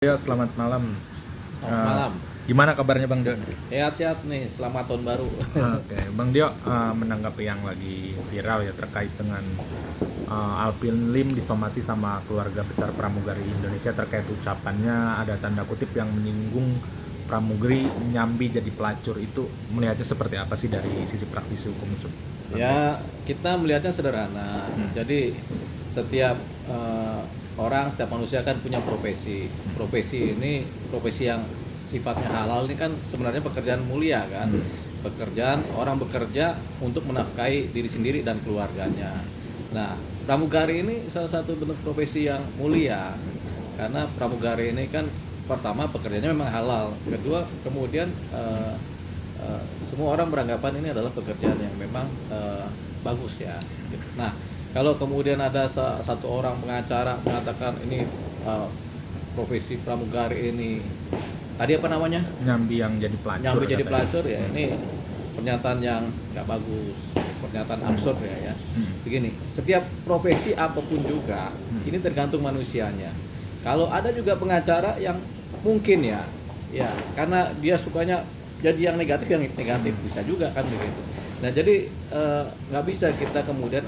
Ya, selamat malam. Selamat malam. Gimana kabarnya Bang Dio? Sehat-sehat nih, selamat tahun baru. Oke, Bang Dio, menanggapi yang lagi viral ya terkait dengan Alvin Lim disomasi sama keluarga besar pramugari Indonesia terkait ucapannya ada tanda kutip yang menyinggung pramugari nyambi jadi pelacur, itu melihatnya seperti apa sih dari sisi praktisi hukum? Ya, kita melihatnya sederhana. Jadi setiap orang, setiap manusia kan punya profesi. Profesi ini profesi yang sifatnya halal ini kan sebenarnya pekerjaan mulia kan. Pekerjaan orang bekerja untuk menafkahi diri sendiri dan keluarganya. Nah, pramugari ini salah satu bentuk profesi yang mulia karena pramugari ini kan pertama pekerjaannya memang halal, kedua kemudian semua orang beranggapan ini adalah pekerjaan yang memang bagus ya. Nah, kalau kemudian ada satu orang pengacara mengatakan ini profesi pramugari ini tadi apa namanya? Nyambi yang jadi pelacur. Nyambi jadi pelacur ya, ini pernyataan yang nggak bagus, pernyataan absurd ya. Begini, setiap profesi apapun juga ini tergantung manusianya. Kalau ada juga pengacara yang mungkin ya karena dia sukanya jadi yang negatif bisa juga kan begitu. Nah jadi nggak bisa kita kemudian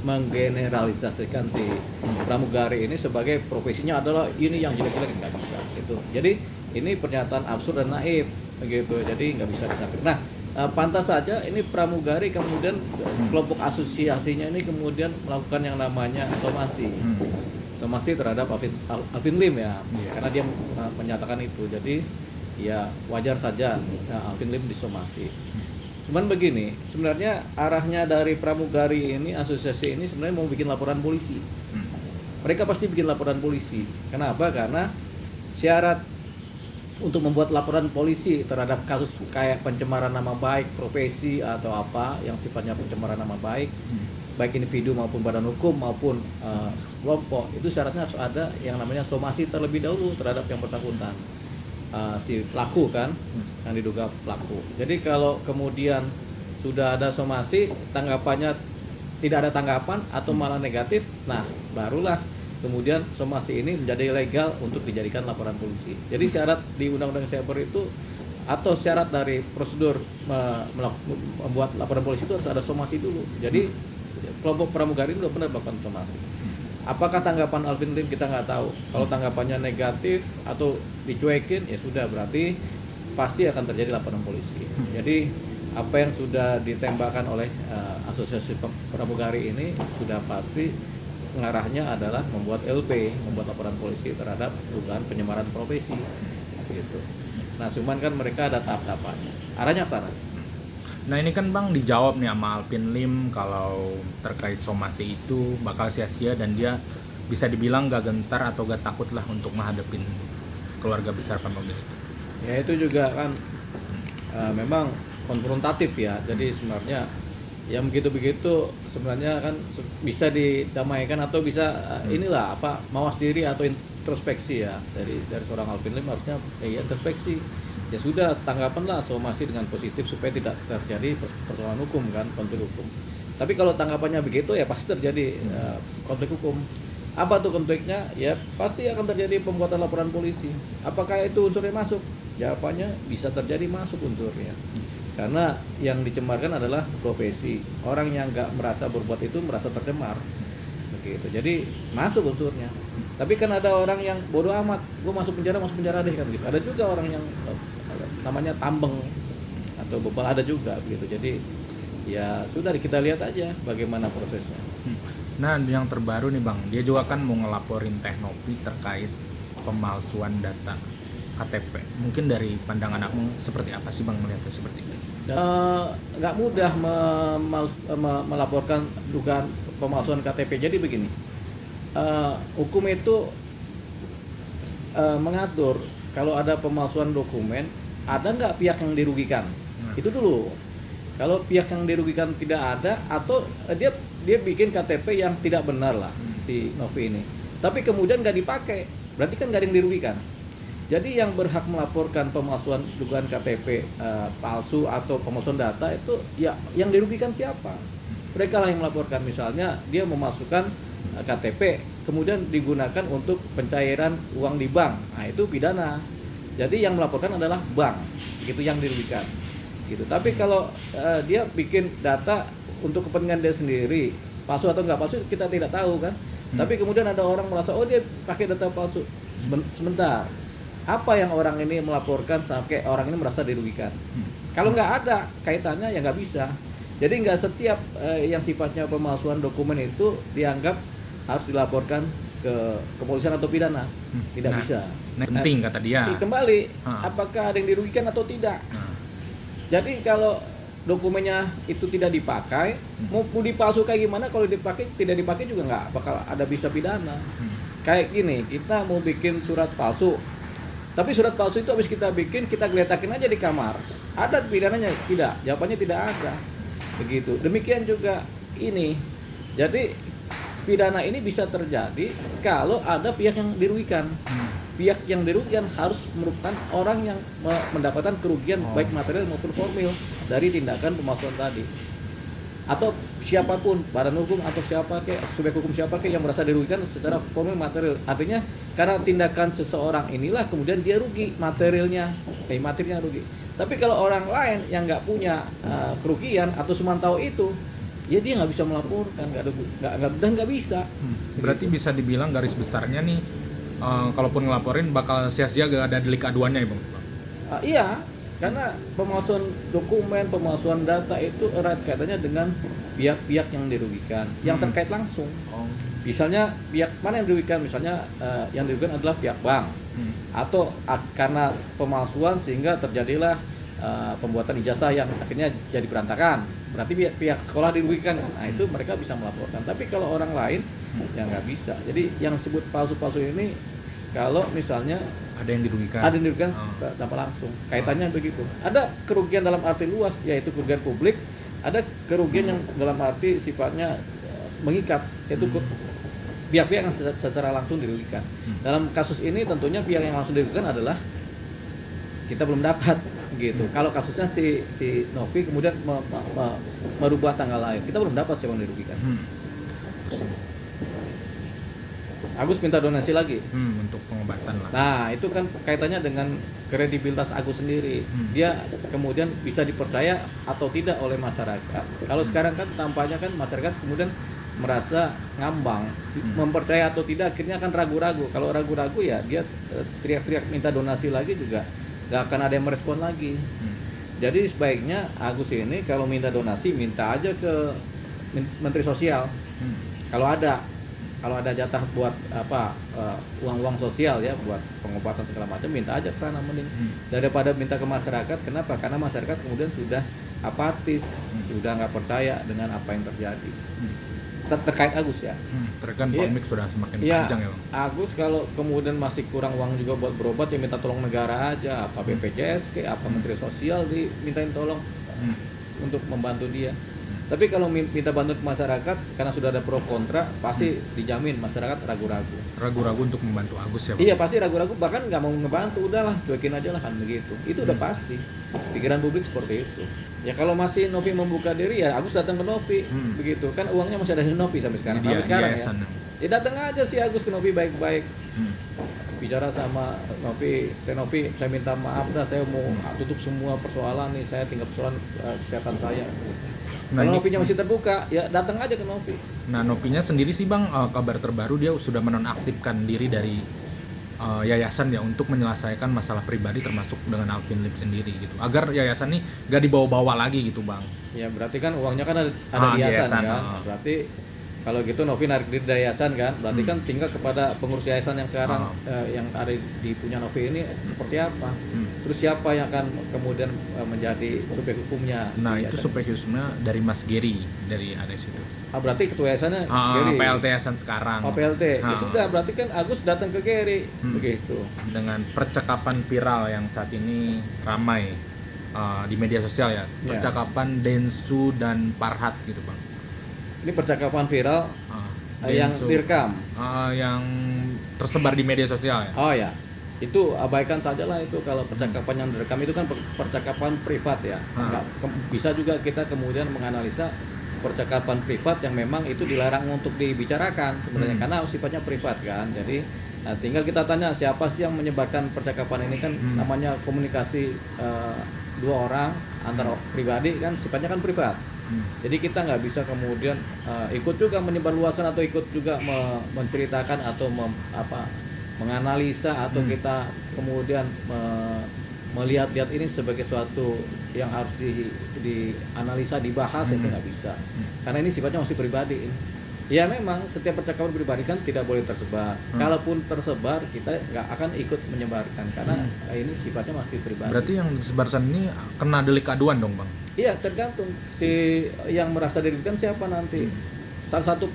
menggeneralisasikan si pramugari ini sebagai profesinya adalah ini yang jelek-jelek, nggak bisa gitu. Jadi ini pernyataan absurd dan naif begitu. Jadi nggak bisa disampaikan. Nah pantas saja ini pramugari kemudian kelompok asosiasinya ini kemudian melakukan yang namanya somasi terhadap Alvin Lim ya, karena dia menyatakan itu. Jadi ya wajar saja Alvin Lim disomasi. Cuman begini, sebenarnya arahnya dari pramugari ini, asosiasi ini sebenarnya mau bikin laporan polisi. Mereka pasti bikin laporan polisi. Kenapa? Karena syarat untuk membuat laporan polisi terhadap kasus kayak pencemaran nama baik profesi atau apa yang sifatnya pencemaran nama baik, baik individu maupun badan hukum maupun kelompok, itu syaratnya harus ada yang namanya somasi terlebih dahulu terhadap yang bersangkutan. Si pelaku kan, yang diduga pelaku. Jadi kalau kemudian sudah ada somasi, tanggapannya tidak ada tanggapan atau malah negatif, nah barulah kemudian somasi ini menjadi legal untuk dijadikan laporan polisi. Jadi syarat di Undang-Undang Cyber itu atau syarat dari prosedur membuat laporan polisi itu harus ada somasi dulu. Jadi kelompok pramugari itu benar melakukan somasi. Apakah tanggapan Alvin Lim kita nggak tahu. Kalau tanggapannya negatif atau dicuekin ya sudah, berarti pasti akan terjadi laporan polisi. Jadi apa yang sudah ditembakkan oleh asosiasi pramugari ini sudah pasti pengarahnya adalah membuat LP, membuat laporan polisi terhadap dugaan penyemaran profesi gitu. Nah cuman kan mereka ada tahap-tahapannya, arahnya ke sana. Nah ini kan Bang dijawab nih sama Alvin Lim kalau terkait somasi itu bakal sia-sia dan dia bisa dibilang gak gentar atau gak takut lah untuk menghadapin keluarga besar pramugari itu. Ya itu juga kan memang konfrontatif ya. Jadi sebenarnya yang begitu-begitu sebenarnya kan bisa didamaikan atau bisa inilah apa mawas diri atau introspeksi ya dari seorang Alvin Lim harusnya introspeksi. Ya sudah, tanggapanlah somasi dengan positif supaya tidak terjadi persoalan hukum kan, konflik hukum. Tapi kalau tanggapannya begitu ya pasti terjadi konflik hukum. Apa tuh konfliknya? Ya pasti akan terjadi pembuatan laporan polisi. Apakah itu unsurnya masuk? Jawabannya bisa terjadi masuk unsurnya. Karena yang dicemarkan adalah profesi. Orang yang nggak merasa berbuat itu merasa tercemar. Begitu. Jadi masuk unsurnya. Tapi kan ada orang yang bodoh amat, gue masuk penjara deh kan gitu. Ada juga orang yang namanya tambeng atau bebal, ada juga begitu. Jadi ya sudah kita lihat aja bagaimana prosesnya. Nah yang terbaru nih Bang, dia juga kan mau ngelaporin Teknopi terkait pemalsuan data KTP. Mungkin dari pandangan aku seperti apa sih Bang melihatnya seperti itu? Nggak mudah melaporkan dugaan pemalsuan KTP. Jadi begini, hukum itu mengatur kalau ada pemalsuan dokumen, ada nggak pihak yang dirugikan? Itu dulu. Kalau pihak yang dirugikan tidak ada, atau dia bikin KTP yang tidak benar lah si Novi ini, tapi kemudian nggak dipakai, berarti kan nggak ada yang dirugikan. Jadi yang berhak melaporkan pemalsuan dugaan KTP palsu atau pemalsuan data itu ya yang dirugikan siapa? Mereka lah yang melaporkan. Misalnya dia memasukkan KTP kemudian digunakan untuk pencairan uang di bank. Nah, itu pidana. Jadi yang melaporkan adalah bank, gitu yang dirugikan. Gitu. Tapi kalau dia bikin data untuk kepentingan dia sendiri, palsu atau nggak palsu kita tidak tahu kan. Tapi kemudian ada orang merasa oh dia pakai data palsu. Sebentar. Apa yang orang ini melaporkan sampai orang ini merasa dirugikan? Kalau nggak ada kaitannya ya nggak bisa. Jadi nggak setiap yang sifatnya pemalsuan dokumen itu dianggap harus dilaporkan ke kepolisian atau pidana. Tidak bisa. Penting kata dia. Kembali, apakah ada yang dirugikan atau tidak? Jadi kalau dokumennya itu tidak dipakai, mau dipalsu kayak gimana, kalau dipakai tidak dipakai juga nggak bakal ada bisa pidana. Kayak gini, kita mau bikin surat palsu, tapi surat palsu itu habis kita bikin, kita geletakin aja di kamar. Ada pidananya? Tidak. Jawabannya tidak ada. Begitu. Demikian juga ini. Jadi pidana ini bisa terjadi kalau ada pihak yang dirugikan. Pihak yang dirugikan harus merupakan orang yang mendapatkan kerugian baik material maupun formil dari tindakan pemalsuan tadi. Atau siapapun, badan hukum atau siapa ke subjek hukum siapa ke yang merasa dirugikan secara formil material. Artinya karena tindakan seseorang inilah kemudian dia rugi materialnya rugi. Tapi kalau orang lain yang nggak punya kerugian atau semantau itu, ya dia nggak bisa melaporkan, nggak bisa. Berarti bisa dibilang garis besarnya nih, kalaupun ngelaporin bakal sia-sia gak ada delik aduannya ya Bang? Iya, karena pemalsuan dokumen, pemalsuan data itu erat kaitannya dengan pihak-pihak yang dirugikan, yang terkait langsung. Misalnya pihak mana yang dirugikan? Misalnya yang dirugikan adalah pihak bank, atau karena pemalsuan sehingga terjadilah pembuatan ijazah yang akhirnya jadi berantakan. Berarti pihak sekolah dirugikan. Nah itu mereka bisa melaporkan. Tapi kalau orang lain ya nggak bisa. Jadi yang disebut palsu-palsu ini kalau misalnya ada yang dirugikan tanpa langsung kaitannya begitu. Ada kerugian dalam arti luas yaitu kerugian publik, ada kerugian yang dalam arti sifatnya mengikat yaitu pihak-pihak yang secara langsung dirugikan. Dalam kasus ini tentunya pihak yang langsung dirugikan adalah kita belum dapat gitu. Kalau kasusnya si Novi kemudian merubah tanggal lahir, kita belum dapat siapa yang dirugikan. Agus minta donasi lagi untuk pengobatan lah. Nah itu kan kaitannya dengan kredibilitas Agus sendiri. Dia kemudian bisa dipercaya atau tidak oleh masyarakat. Kalau sekarang kan tampaknya kan masyarakat kemudian merasa ngambang, mempercaya atau tidak akhirnya kan ragu-ragu. Kalau ragu-ragu ya dia teriak-teriak minta donasi lagi juga gak akan ada yang merespon lagi. Jadi sebaiknya Agus ini kalau minta donasi minta aja ke Menteri Sosial. Kalau ada jatah buat uang-uang sosial ya buat pengobatan segala macam, minta aja ke sana mending daripada minta ke masyarakat. Kenapa? Karena masyarakat kemudian sudah apatis, sudah nggak percaya dengan apa yang terjadi. Terkait Agus ya. Terkait polemik sudah semakin panjang ya Bang. Agus kalau kemudian masih kurang uang juga buat berobat ya minta tolong negara aja, apa BPJS apa Menteri Sosial dimintain tolong untuk membantu dia. Tapi kalau minta bantuan ke masyarakat karena sudah ada pro kontra pasti dijamin masyarakat ragu-ragu untuk membantu Agus ya Bang? Iya pasti ragu-ragu, bahkan nggak mau ngebantu, udahlah cuekin aja lah kan begitu. Itu udah pasti pikiran publik seperti itu. Ya kalau masih Novi membuka diri ya Agus datang ke Novi begitu kan, uangnya masih ada di Novi sampai sekarang ya datang aja si Agus ke Novi baik-baik. Bicara sama Novi, Novi saya minta maaf dah, saya mau tutup semua persoalan nih, saya tinggal persoalan kesehatan saya. Kalau Novinya masih terbuka, ya datang aja ke Novi. Nah, Novinya sendiri sih Bang, kabar terbaru dia sudah menonaktifkan diri dari yayasan ya untuk menyelesaikan masalah pribadi termasuk dengan Alvin Lim sendiri gitu. Agar yayasan ini gak dibawa-bawa lagi gitu Bang. Ya berarti kan uangnya kan ada di yayasan kan. Berarti kalau gitu Novi narik diri dari yayasan kan, berarti kan tinggal kepada pengurus yayasan yang sekarang yang ada di punya Novi ini seperti apa. Terus siapa yang akan kemudian menjadi subjek hukumnya? Nah itu subjek hukumnya dari Mas Gary dari ADS itu. Berarti ketua yayasannya Gary. PLT yayasan sekarang. PLT. Ya sudah, berarti kan Agus datang ke Gary begitu. Dengan percakapan viral yang saat ini ramai di media sosial ya, percakapan Densu dan Parhat gitu Bang. Ini percakapan viral yang direkam, yang tersebar di media sosial ya. Oh ya, itu abaikan sajalah itu. Kalau percakapan yang direkam itu kan percakapan privat ya. Bisa juga kita kemudian menganalisa percakapan privat yang memang itu dilarang untuk dibicarakan sebenarnya karena sifatnya privat kan. Jadi tinggal kita tanya siapa sih yang menyebarkan percakapan ini kan namanya komunikasi dua orang antara pribadi kan sifatnya kan privat. Jadi kita nggak bisa kemudian ikut juga menyebarluaskan atau ikut juga menceritakan atau menganalisa atau kita kemudian melihat-lihat ini sebagai suatu yang harus dianalisa, dibahas itu nggak bisa. Karena ini sifatnya masih pribadi. Ya memang setiap percakapan pribadi kan tidak boleh tersebar. Kalaupun tersebar kita nggak akan ikut menyebarkan karena ini sifatnya masih pribadi. Berarti yang disebarkan ini kena delik aduan dong, Bang? Iya, tergantung si yang merasa dirugikan siapa nanti. Salah satu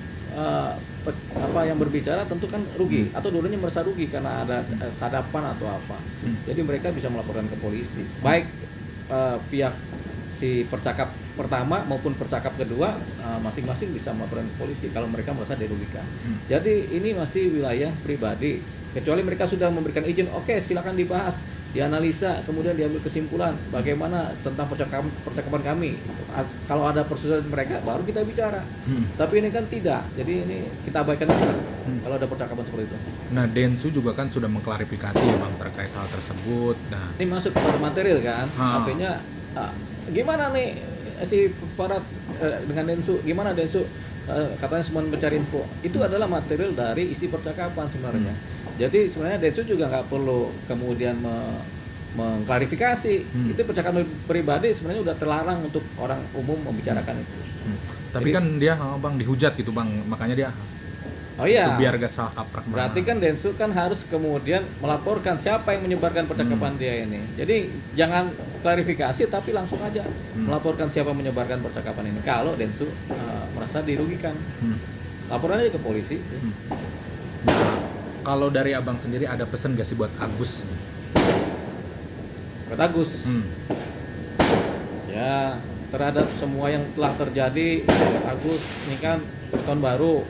yang berbicara tentu kan rugi atau dulunya merasa rugi karena ada sadapan atau apa. Jadi mereka bisa melaporkan ke polisi. Baik pihak si percakap pertama maupun percakap kedua masing-masing bisa melaporkan ke polisi kalau mereka merasa dirugikan. Jadi ini masih wilayah pribadi. Kecuali mereka sudah memberikan izin, oke, silakan dibahas, dianalisa, kemudian diambil kesimpulan bagaimana tentang percakapan kami. Kalau ada persetujuan mereka baru kita bicara. Tapi ini kan tidak. Jadi ini kita abaikan aja kalau ada percakapan seperti itu. Nah, Densu juga kan sudah mengklarifikasi ya, Bang, terkait hal tersebut. Nah, ini masuk kepada material kan. Artinya gimana nih si para dengan Densu, gimana Densu katanya semua mencari info. Itu adalah material dari isi percakapan sebenarnya. Jadi sebenarnya Densu juga nggak perlu kemudian mengklarifikasi. Itu percakapan pribadi sebenarnya udah terlarang untuk orang umum membicarakan itu. Tapi jadi, kan dia Bang dihujat gitu, Bang. Makanya dia iya. Biar gak salah kaprah. Berarti kan Densu kan harus kemudian melaporkan siapa yang menyebarkan percakapan dia ini. Jadi jangan klarifikasi tapi langsung aja melaporkan siapa yang menyebarkan percakapan ini. Kalau Densu merasa dirugikan, laporan aja ke polisi. Kalau dari Abang sendiri ada pesan gak sih buat Agus? Buat Agus? Ya, terhadap semua yang telah terjadi, Agus ini kan tahun baru.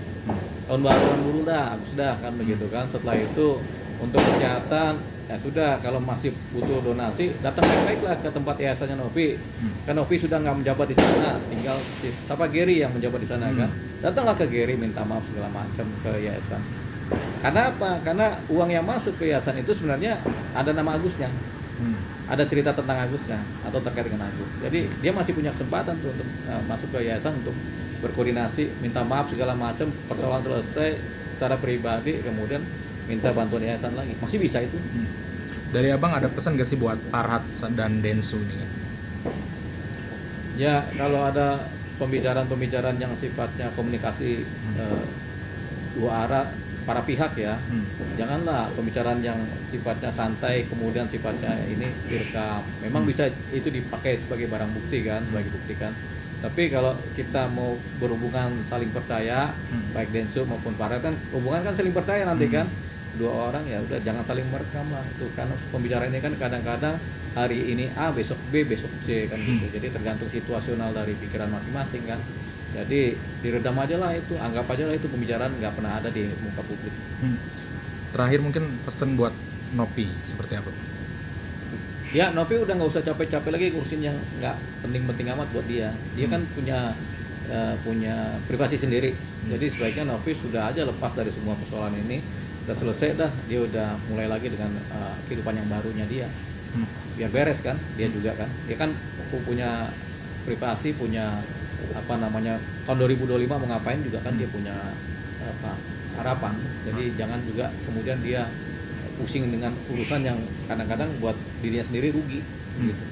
Tahun baruan dulu dah, Agus dah kan begitu kan. Setelah itu untuk kesehatan ya sudah, kalau masih butuh donasi datang baik-baiklah ke tempat yayasannya Novi. Kan Novi sudah nggak menjabat di sana, tinggal Gary yang menjabat di sana kan. Datanglah ke Gary minta maaf segala macam ke yayasan. Karena apa? Karena uang yang masuk ke yayasan itu sebenarnya ada nama Agusnya. Ada cerita tentang Agusnya atau terkait dengan Agus. Jadi dia masih punya kesempatan tuh untuk masuk ke yayasan untuk berkoordinasi, minta maaf segala macam, persoalan selesai secara pribadi, kemudian minta bantuan yayasan lagi. Masih bisa itu. Dari Abang ada pesan gak sih buat Farhat dan Densu ini kan? Ya, kalau ada pembicaraan-pembicaraan yang sifatnya komunikasi dua arah para pihak ya, janganlah pembicaraan yang sifatnya santai kemudian sifatnya ini direkam. Memang bisa itu dipakai sebagai barang bukti kan, sebagai bukti kan. Tapi kalau kita mau berhubungan saling percaya, baik Densu maupun Farhat kan hubungan kan saling percaya nanti kan, dua orang ya udah jangan saling merekam lah itu, karena pembicaraan ini kan kadang-kadang hari ini A besok B besok C kan gitu. Jadi tergantung situasional dari pikiran masing-masing kan. Jadi diredam aja lah itu, anggap aja lah itu pembicaraan nggak pernah ada di muka publik. Terakhir mungkin pesan buat Novi seperti apa? Ya, Novi udah nggak usah capek-capek lagi ngurusin yang nggak penting-penting amat buat dia. Dia kan punya privasi sendiri. Jadi sebaiknya Novi sudah aja lepas dari semua persoalan ini. Udah selesai dah, dia udah mulai lagi dengan kehidupan yang barunya dia. Biar beres kan, dia juga kan. Dia kan punya privasi, punya tahun 2025 mau ngapain juga kan, dia punya harapan. Jadi jangan juga kemudian dia pusing dengan urusan yang kadang-kadang buat dirinya sendiri rugi gitu.